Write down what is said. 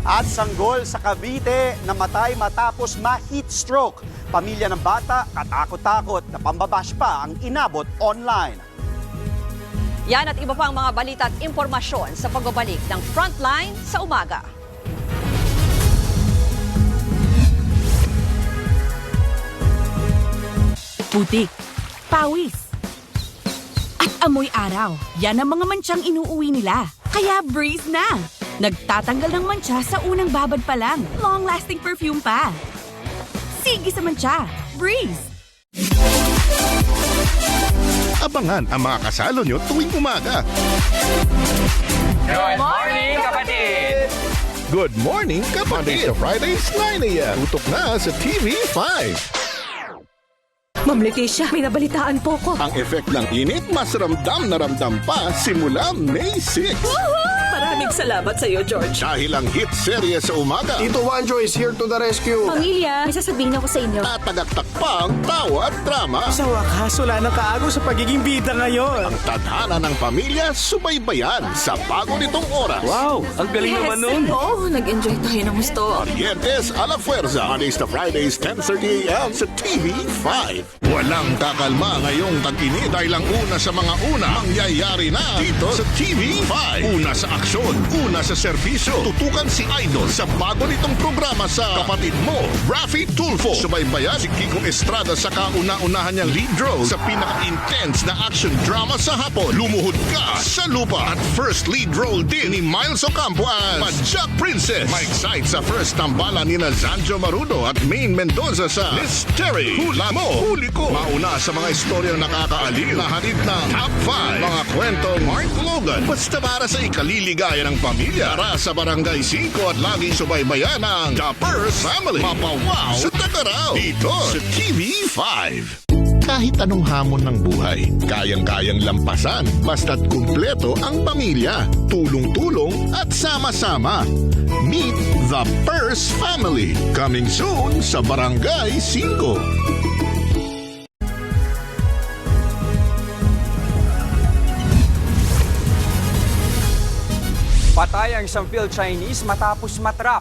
At sanggol sa Cavite, namatay matapos ma-heat stroke. Pamilya ng bata, katakot-takot na pambabash pa ang inabot online. Yan at iba pang mga balita at impormasyon sa pagbabalik ng Frontline sa umaga. Putik, pawis, at amoy araw. Yan ang mga mantsang inuuwi nila. Kaya breeze na! Nagtatanggal ng mantsa sa unang babad pa lang. Long-lasting perfume pa. Sige sa mantsa. Breeze! Abangan ang mga kasalo nyo tuwing umaga. Good morning, kapatid! Good morning, kapatid! Mondays to Fridays, 9 a.m. Tutok na sa TV5. Ma'am Leticia, may nabalitaan po ko. Ang effect ng init, mas ramdam na ramdam pa simula May 6. Maraming salamat sa iyo, George. Dahil ang hit serye sa umaga, Tito Juanjo is here to the rescue. Pamilya, may sasabihin ako sa inyo. tatagaktak pa ang tawa at drama. Sa wakas, wala nang kaago sa pagiging bida ngayon. Ang tadhana ng pamilya, subaybayan sa bago nitong oras. Wow, ang galing naman nun. Oo, nag-enjoy tayo ng gusto. Parientes a la Fuerza, Mondays to Fridays, 10:30 a.m. sa TV5. Walang kakalma ngayong tag-init dahil ang una sa mga una mangyayari na dito sa TV5. Una sa aksyon, una sa serbisyo. Tutukan si Idol sa bago nitong programa sa kapatid mo, Raffy Tulfo. Subaybayan si Kiko Estrada sa kauna-unahan niyang lead role sa pinaka-intense na action drama sa hapon. Lumuhod ka sa lupa. At first lead role din ni Miles Ocampo as Padjak Princess. Ma-excite sa first tambalan ni na Zanjo Marudo at Maine Mendoza sa Mystery. Hula mo, huli ko. Mauna sa mga istoryang nakakaaliw na hatid ng Top 5. Mga kwentong Mark Logan. Basta para sa ikaliligaya ng pamilya. Tara sa Barangay 5 at laging subaybayan ang The First Family. Mapawaw sa Takaraw. Dito sa TV5. Kahit anong hamon ng buhay, kayang-kayang lampasan basta't kumpleto ang pamilya, tulong-tulong at sama-sama. Meet the First Family. Coming soon sa Barangay 5. Patay ang isang field Chinese matapos matrap